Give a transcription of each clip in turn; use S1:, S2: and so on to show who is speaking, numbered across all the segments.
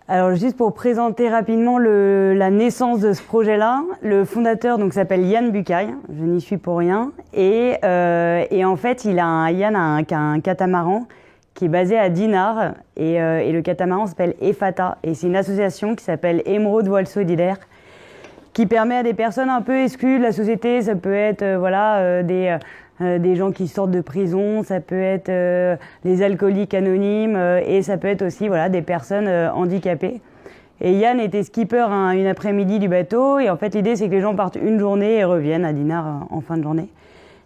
S1: Alors juste pour présenter rapidement la naissance de ce projet-là, le fondateur donc s'appelle Yann Bucaille, je n'y suis pour rien, et en fait Yann a un catamaran qui est basé à Dinard, et le catamaran s'appelle EFATA, et c'est une association qui s'appelle Émeraude Voile Solidaire, qui permet à des personnes un peu exclues de la société, ça peut être des gens qui sortent de prison, ça peut être les alcooliques anonymes, et ça peut être aussi des personnes handicapées. Et Yann était skipper une après-midi du bateau, et en fait l'idée c'est que les gens partent une journée et reviennent à Dinard en fin de journée.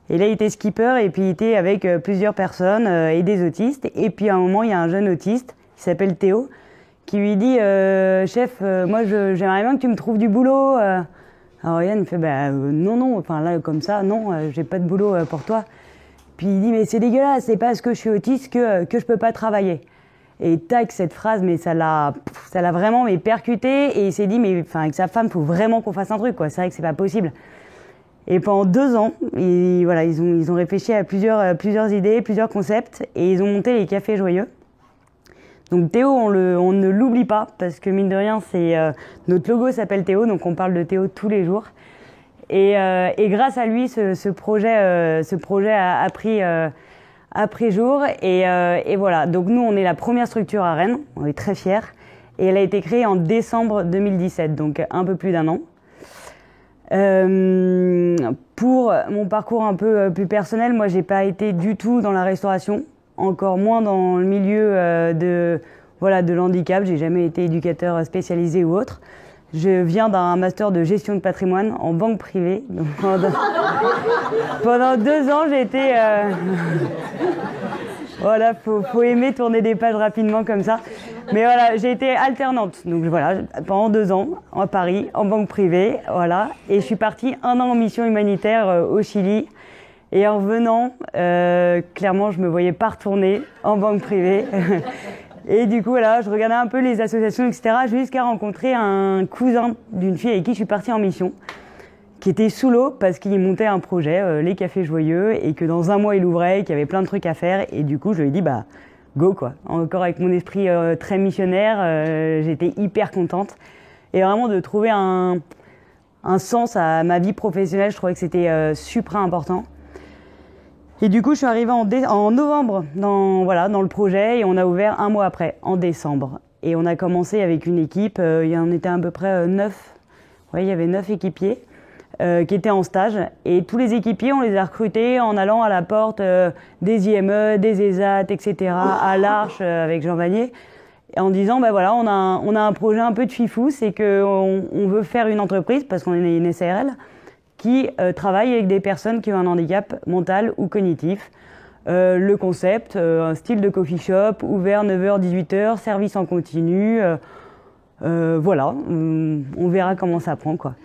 S1: Et là il était skipper et puis il était avec plusieurs personnes et des autistes, et puis à un moment il y a un jeune autiste qui s'appelle Théo, qui lui dit chef, moi j'aimerais bien que tu me trouves du boulot. Alors Yann fait non, enfin là comme ça, non, j'ai pas de boulot pour toi. Puis il dit mais c'est dégueulasse, c'est parce que je suis autiste que je peux pas travailler. Et tac, cette phrase, mais ça l'a vraiment percuté, et il s'est dit mais enfin avec sa femme, faut vraiment qu'on fasse un truc quoi. C'est vrai que c'est pas possible. Et pendant 2 ans, ils ont réfléchi à plusieurs idées, plusieurs concepts, et ils ont monté les Cafés Joyeux. Donc Théo, on ne l'oublie pas, parce que mine de rien, notre logo s'appelle Théo, donc on parle de Théo tous les jours. Et grâce à lui, ce projet a pris jour. Et voilà, donc nous, on est la première structure à Rennes, on est très fiers. Et elle a été créée en décembre 2017, donc un peu plus d'1 an. Pour mon parcours un peu plus personnel, moi, j'ai pas été du tout dans la restauration. Encore moins dans le milieu de l'handicap. J'ai jamais été éducateur spécialisé ou autre. Je viens d'un master de gestion de patrimoine en banque privée. Donc, pendant 2 ans, j'ai été... Voilà, faut aimer tourner des pages rapidement comme ça. Mais voilà, j'ai été alternante. Donc voilà, pendant 2 ans, à Paris, en banque privée. Voilà. Et je suis partie 1 an en mission humanitaire au Chili. Et en revenant, clairement, je me voyais pas retourner en banque privée. Et du coup, voilà, je regardais un peu les associations, etc., jusqu'à rencontrer un cousin d'une fille avec qui je suis partie en mission, qui était sous l'eau parce qu'il montait un projet, les Cafés Joyeux, et que dans 1 mois, il ouvrait, qu'il y avait plein de trucs à faire. Et du coup, je lui ai dit, go, quoi. Encore avec mon esprit très missionnaire, j'étais hyper contente. Et vraiment, de trouver un sens à ma vie professionnelle, je trouvais que c'était super important. Et du coup, je suis arrivée en novembre dans le projet, et on a ouvert 1 mois après, en décembre. Et on a commencé avec une équipe, il y en était à peu près 9. Ouais, il y avait 9 équipiers qui étaient en stage. Et tous les équipiers, on les a recrutés en allant à la porte des IME, des ESAT, etc., à l'Arche avec Jean Vanier, en disant, on a un projet un peu de fifou, c'est qu'on veut faire une entreprise, parce qu'on est une SARL, qui travaille avec des personnes qui ont un handicap mental ou cognitif. Le concept, un style de coffee shop, ouvert 9h-18h, service en continu. Voilà, on verra comment ça prend, quoi.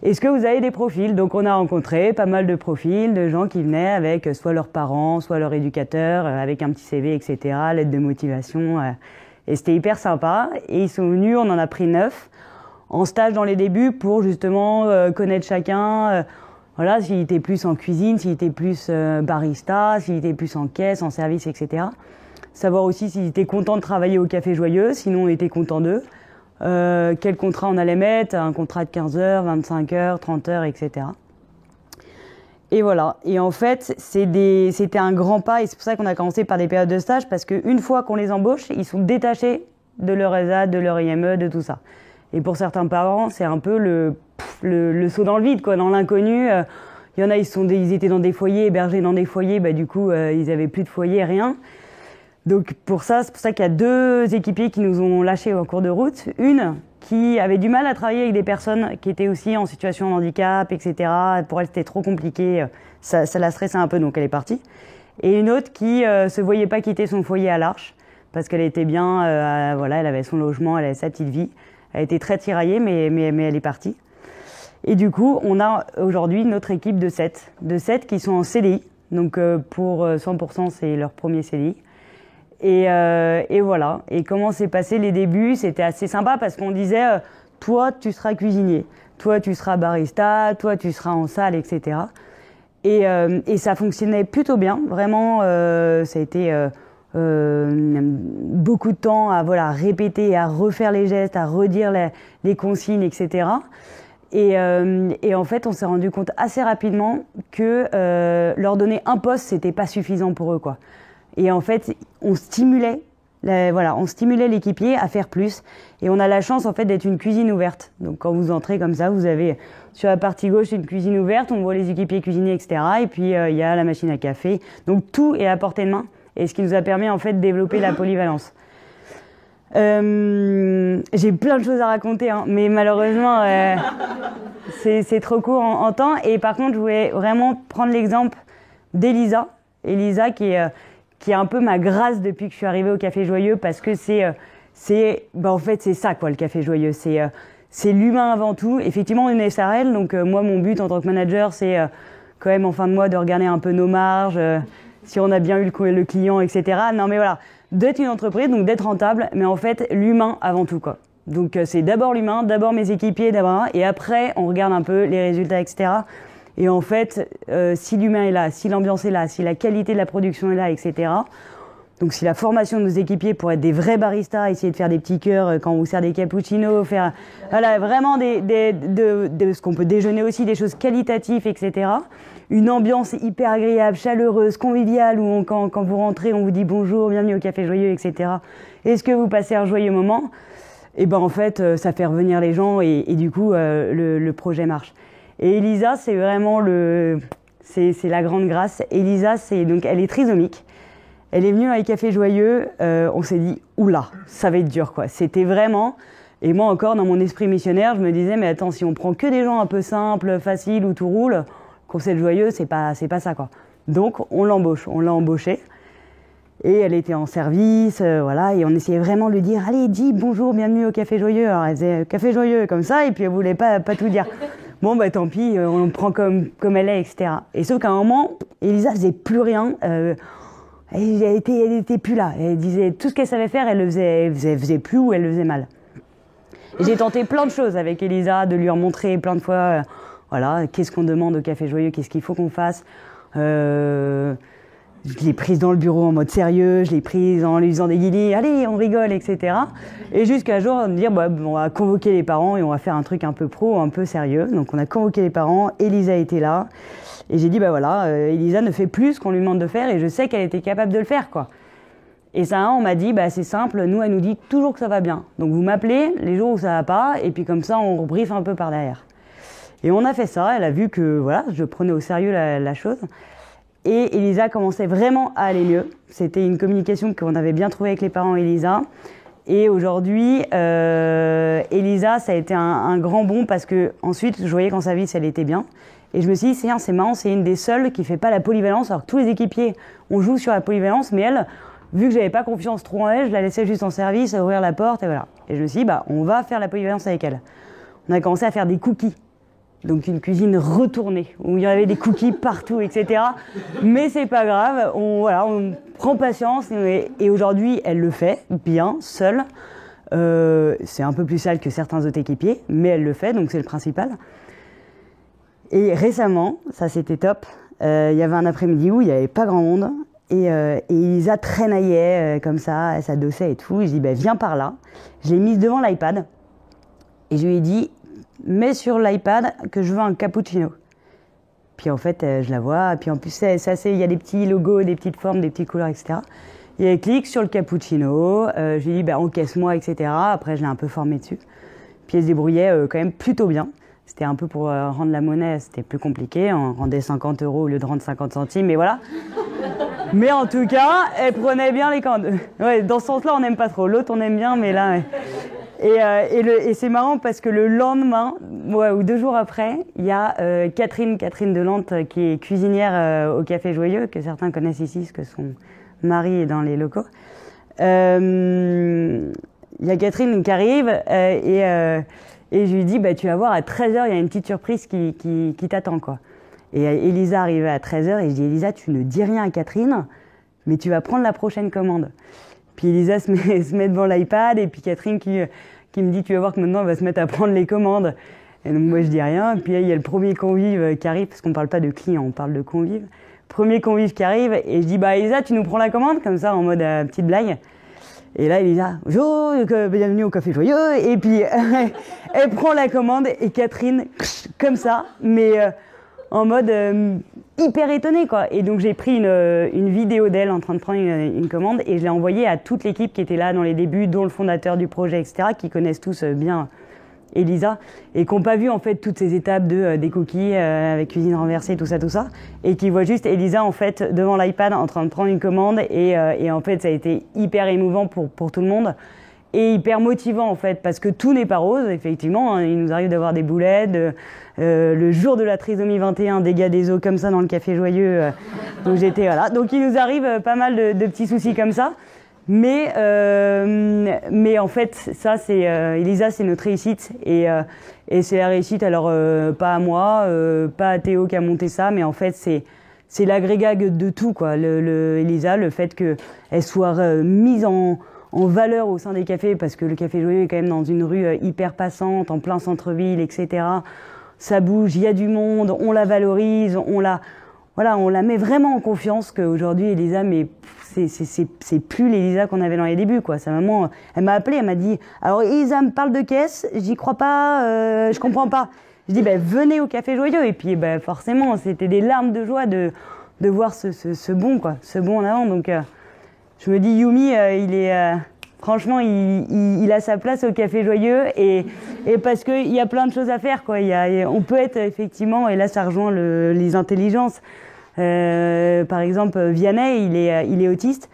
S1: Est-ce que vous avez des profils? Donc on a rencontré pas mal de profils, de gens qui venaient avec soit leurs parents, soit leur éducateur, avec un petit CV, etc., lettre de motivation. Et c'était hyper sympa. Et ils sont venus, on en a pris 9. En stage dans les débuts pour justement connaître chacun, voilà, s'il était plus en cuisine, s'il était plus barista, s'il était plus en caisse, en service, etc. Savoir aussi s'il était content de travailler au Café Joyeux, sinon on était content d'eux. Quel contrat on allait mettre, un contrat de 15 heures, 25 heures, 30 heures, etc. Et voilà. Et en fait, c'était un grand pas, et c'est pour ça qu'on a commencé par des périodes de stage, parce qu'une fois qu'on les embauche, ils sont détachés de leur ESAT, de leur IME, de tout ça. Et pour certains parents, c'est un peu le saut dans le vide, quoi, dans l'inconnu. Il y en a, ils étaient dans des foyers, hébergés dans des foyers, du coup, ils avaient plus de foyer, rien. Donc c'est pour ça qu'il y a 2 équipiers qui nous ont lâchés en cours de route. Une qui avait du mal à travailler avec des personnes qui étaient aussi en situation de handicap, etc. Pour elle, c'était trop compliqué. Ça la stressait un peu, donc elle est partie. Et une autre qui se voyait pas quitter son foyer à l'Arche, parce qu'elle était bien, elle avait son logement, elle avait sa petite vie. Elle était très tiraillée, mais elle est partie. Et du coup, on a aujourd'hui notre équipe de 7 qui sont en CDI. Donc pour 100%, c'est leur premier CDI. Et voilà. Et comment s'est passé les débuts? C'était assez sympa parce qu'on disait, toi, tu seras cuisinier, toi, tu seras barista, toi, tu seras en salle, etc. Et ça fonctionnait plutôt bien. Vraiment, ça a été beaucoup de temps à voilà, répéter, à refaire les gestes, à redire les consignes, etc. Et en fait, on s'est rendu compte assez rapidement que leur donner un poste, c'était pas suffisant pour eux, quoi. Et en fait, on stimulait l'équipier à faire plus. Et on a la chance, en fait, d'être une cuisine ouverte. Donc, quand vous entrez comme ça, vous avez sur la partie gauche une cuisine ouverte, on voit les équipiers cuisiner, etc. Et puis, il y a la machine à café. Donc, tout est à portée de main. Et ce qui nous a permis, en fait, de développer la polyvalence. J'ai plein de choses à raconter, hein, mais malheureusement, c'est trop court en temps. Et par contre, je voulais vraiment prendre l'exemple d'Elisa. Elisa qui est un peu ma grâce depuis que je suis arrivée au Café Joyeux, parce que en fait, c'est ça, quoi, le Café Joyeux. C'est l'humain avant tout. Effectivement, une SARL, donc moi, mon but en tant que manager, c'est quand même en fin de mois de regarder un peu nos marges, si on a bien eu le client, etc. Non, mais voilà, d'être une entreprise, donc d'être rentable, mais en fait, l'humain avant tout, quoi. Donc, c'est d'abord l'humain, d'abord mes équipiers, d'abord, et après, on regarde un peu les résultats, etc. Et en fait, si l'humain est là, si l'ambiance est là, si la qualité de la production est là, etc. Donc si la formation de nos équipiers pour être des vrais baristas, essayer de faire des petits cœurs quand on vous sert des cappuccinos, faire voilà, vraiment de ce qu'on peut déjeuner aussi, des choses qualitatives, etc. Une ambiance hyper agréable, chaleureuse, conviviale, où quand vous rentrez, on vous dit bonjour, bienvenue au Café Joyeux, etc. Est-ce que vous passez un joyeux moment? Et ben en fait, ça fait revenir les gens et du coup, le projet marche. Et Elisa, c'est vraiment c'est la grande grâce. Elisa, donc elle est trisomique. Elle est venue avec Café Joyeux. On s'est dit, oula, ça va être dur, quoi. C'était vraiment. Et moi encore, dans mon esprit missionnaire, je me disais, mais attends, si on prend que des gens un peu simples, faciles, où tout roule, concept joyeux, c'est pas ça, quoi. Donc on l'embauche, on l'a embauchée. Et elle était en service, voilà, et on essayait vraiment de lui dire, allez, dis bonjour, bienvenue au Café Joyeux. Alors elle faisait Café Joyeux comme ça, et puis elle voulait pas tout dire. Bon, bah tant pis, on le prend comme elle est, etc. Et sauf qu'à un moment, Elisa faisait plus rien. Elle était plus là. Elle disait tout ce qu'elle savait faire, elle le faisait plus ou elle le faisait mal. Et j'ai tenté plein de choses avec Elisa, de lui remontrer plein de fois, voilà, qu'est-ce qu'on demande au Café Joyeux, qu'est-ce qu'il faut qu'on fasse. Je l'ai prise dans le bureau en mode sérieux, je l'ai prise en lui faisant des guillis, allez, on rigole, etc. Et jusqu'à un jour, on dire, bah, on va convoquer les parents et on va faire un truc un peu pro, un peu sérieux. Donc on a convoqué les parents, Elisa était là. Et j'ai dit, bah voilà, Elisa ne fait plus ce qu'on lui demande de faire et je sais qu'elle était capable de le faire, quoi. Et ça, on m'a dit, bah c'est simple, nous, elle nous dit toujours que ça va bien. Donc vous m'appelez les jours où ça va pas et puis comme ça, on rebriefe un peu par derrière. Et on a fait ça, elle a vu que, voilà, je prenais au sérieux la chose. Et Elisa commençait vraiment à aller mieux. C'était une communication qu'on avait bien trouvée avec les parents Elisa. Et aujourd'hui, Elisa, ça a été un grand bond parce que ensuite, je voyais qu'en service, elle était bien. Et je me suis dit, c'est marrant, c'est une des seules qui fait pas la polyvalence. Alors que tous les équipiers, on joue sur la polyvalence, mais elle, vu que j'avais pas confiance trop en elle, je la laissais juste en service, ouvrir la porte et voilà. Et je me suis dit, bah, on va faire la polyvalence avec elle. On a commencé à faire des cookies. Donc une cuisine retournée, où il y avait des cookies partout, etc. Mais c'est pas grave, on prend patience. Et aujourd'hui, elle le fait bien, seule. C'est un peu plus sale que certains autres équipiers, mais elle le fait, donc c'est le principal. Et récemment, ça c'était top, il y avait un après-midi où il n'y avait pas grand monde. Et Elisa traînaillait comme ça, elle s'adossait et tout. Et je dis, bah, viens par là. Je l'ai mise devant l'iPad. Et je lui ai dit, mets sur l'iPad que je veux un cappuccino. Puis en fait, je la vois. Puis en plus, il y a des petits logos, des petites formes, des petites couleurs, etc. Et elle clique sur le cappuccino. Je lui dis, bah, encaisse-moi, etc. Après, je l'ai un peu formé dessus. Puis elle se débrouillait quand même plutôt bien. C'était un peu pour rendre la monnaie, c'était plus compliqué. On rendait 50 € au lieu de rendre 50 centimes, mais voilà. Mais en tout cas, elle prenait bien les commandes. Ouais, dans ce sens-là, on n'aime pas trop. L'autre, on aime bien, mais là... Ouais. Et c'est marrant parce que le lendemain, ou 2 jours après, il y a Catherine Delante qui est cuisinière au Café Joyeux, que certains connaissent ici, parce que son mari est dans les locaux. Il y a Catherine qui arrive et je lui dis, bah, tu vas voir, à 13h, il y a une petite surprise qui t'attend, quoi. Et Elisa arrivait à 13h et je dis, Elisa, tu ne dis rien à Catherine, mais tu vas prendre la prochaine commande. Puis Elisa se met devant l'iPad et puis Catherine qui me dit, tu vas voir que maintenant elle va se mettre à prendre les commandes. Et donc moi je dis rien. Et puis il y a le premier convive qui arrive, parce qu'on ne parle pas de client, on parle de convive. premier convive qui arrive, et je dis, bah Elisa, tu nous prends la commande, comme ça, en mode petite blague. Et là, Elisa, bonjour, bienvenue au Café Joyeux, et puis elle prend la commande, et Catherine, comme ça, mais en mode hyper étonnée, quoi. Et donc j'ai pris une vidéo d'elle en train de prendre une commande, et je l'ai envoyée à toute l'équipe qui était là dans les débuts, dont le fondateur du projet, etc., qui connaissent tous bien Elisa, et qui n'ont pas vu en fait toutes ces étapes des cookies avec cuisine renversée, tout ça, et qui voient juste Elisa en fait devant l'iPad en train de prendre une commande, et en fait ça a été hyper émouvant pour tout le monde, et hyper motivant en fait, parce que tout n'est pas rose, effectivement, hein, il nous arrive d'avoir des boulettes, le jour de la trisomie 21, dégâts des eaux comme ça dans le Café Joyeux, donc j'étais voilà, donc il nous arrive pas mal de petits soucis comme ça. Mais en fait, ça, c'est Elisa, c'est notre réussite, et c'est la réussite. Alors pas à moi, pas à Théo qui a monté ça, mais en fait c'est l'agrégat de tout, quoi. Elisa, le fait qu'elle soit mise en valeur au sein des cafés, parce que le Café Joyeux est quand même dans une rue hyper passante, en plein centre-ville, etc. Ça bouge, il y a du monde, on la valorise, on la met vraiment en confiance, qu'aujourd'hui Elisa, mais c'est plus l'Elisa qu'on avait dans les débuts, quoi. Sa maman, elle m'a appelée, elle m'a dit, alors Elisa me parle de caisse, j'y crois pas, je comprends pas. Je dis, venez au Café Joyeux, et puis forcément, c'était des larmes de joie de voir ce bond, quoi, ce bond en avant. Donc je me dis, Yumi, il est franchement, il a sa place au Café Joyeux, et parce qu'il y a plein de choses à faire, quoi. On peut être effectivement, et là ça rejoint les intelligences. Par exemple, Vianney, il est autiste,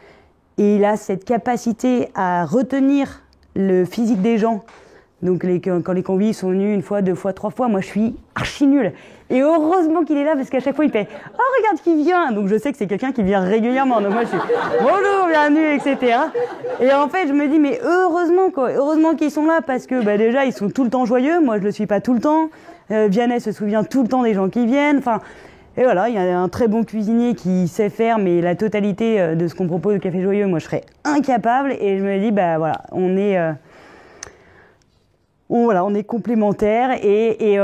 S1: et il a cette capacité à retenir le physique des gens. Donc quand les convives sont venus une fois, deux fois, trois fois, moi je suis archi nulle. Et heureusement qu'il est là, parce qu'à chaque fois il fait « Oh, regarde qui vient !» Donc je sais que c'est quelqu'un qui vient régulièrement. Donc moi je suis « Bonjour, bienvenue, etc. » Et en fait je me dis, mais heureusement, quoi. Heureusement qu'ils sont là, parce que déjà ils sont tout le temps joyeux. Moi je le suis pas tout le temps. Vianney se souvient tout le temps des gens qui viennent. Enfin, et voilà, il y a un très bon cuisinier qui sait faire, mais la totalité de ce qu'on propose au Café Joyeux, moi je serais incapable. Et je me dis, voilà, on est complémentaires, et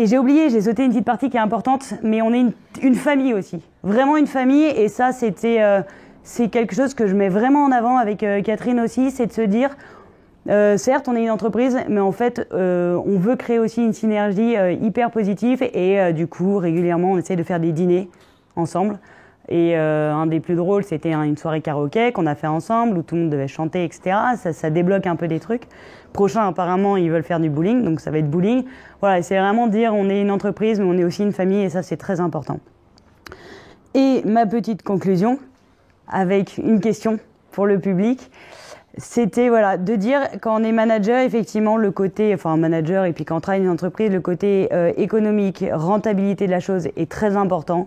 S1: j'ai oublié, j'ai sauté une petite partie qui est importante, mais on est une famille aussi, vraiment une famille, et ça c'est quelque chose que je mets vraiment en avant avec Catherine aussi, c'est de se dire, certes on est une entreprise, mais en fait on veut créer aussi une synergie hyper positive, et du coup régulièrement on essaie de faire des dîners ensemble. Et un des plus drôles, c'était une soirée karaoké qu'on a fait ensemble, où tout le monde devait chanter, etc. Ça débloque un peu des trucs. Prochain, apparemment, ils veulent faire du bowling, donc ça va être bowling. Voilà, c'est vraiment dire, on est une entreprise, mais on est aussi une famille, et ça, c'est très important. Et ma petite conclusion, avec une question pour le public, c'était de dire, quand on est manager, effectivement, le côté, manager, et puis quand on travaille dans une entreprise, le côté économique, rentabilité de la chose est très important.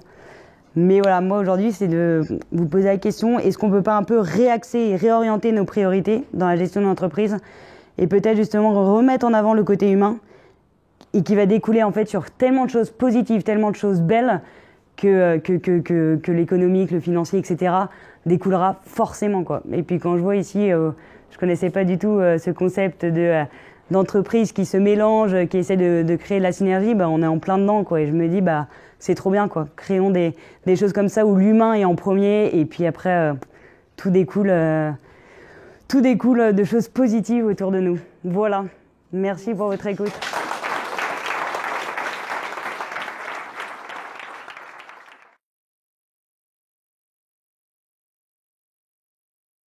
S1: Mais voilà, moi aujourd'hui, c'est de vous poser la question, est-ce qu'on peut pas un peu réaxer et réorienter nos priorités dans la gestion de l'entreprise, et peut-être justement remettre en avant le côté humain, et qui va découler en fait sur tellement de choses positives, tellement de choses belles, que l'économique, le financier, etc. découlera forcément, quoi. Et puis quand je vois ici, je connaissais pas du tout ce concept d'entreprise qui se mélange, qui essaie de créer de la synergie, on est en plein dedans, quoi. Et je me dis, c'est trop bien, quoi. Créons des choses comme ça où l'humain est en premier, et puis après tout découle de choses positives autour de nous. Voilà. Merci pour votre écoute.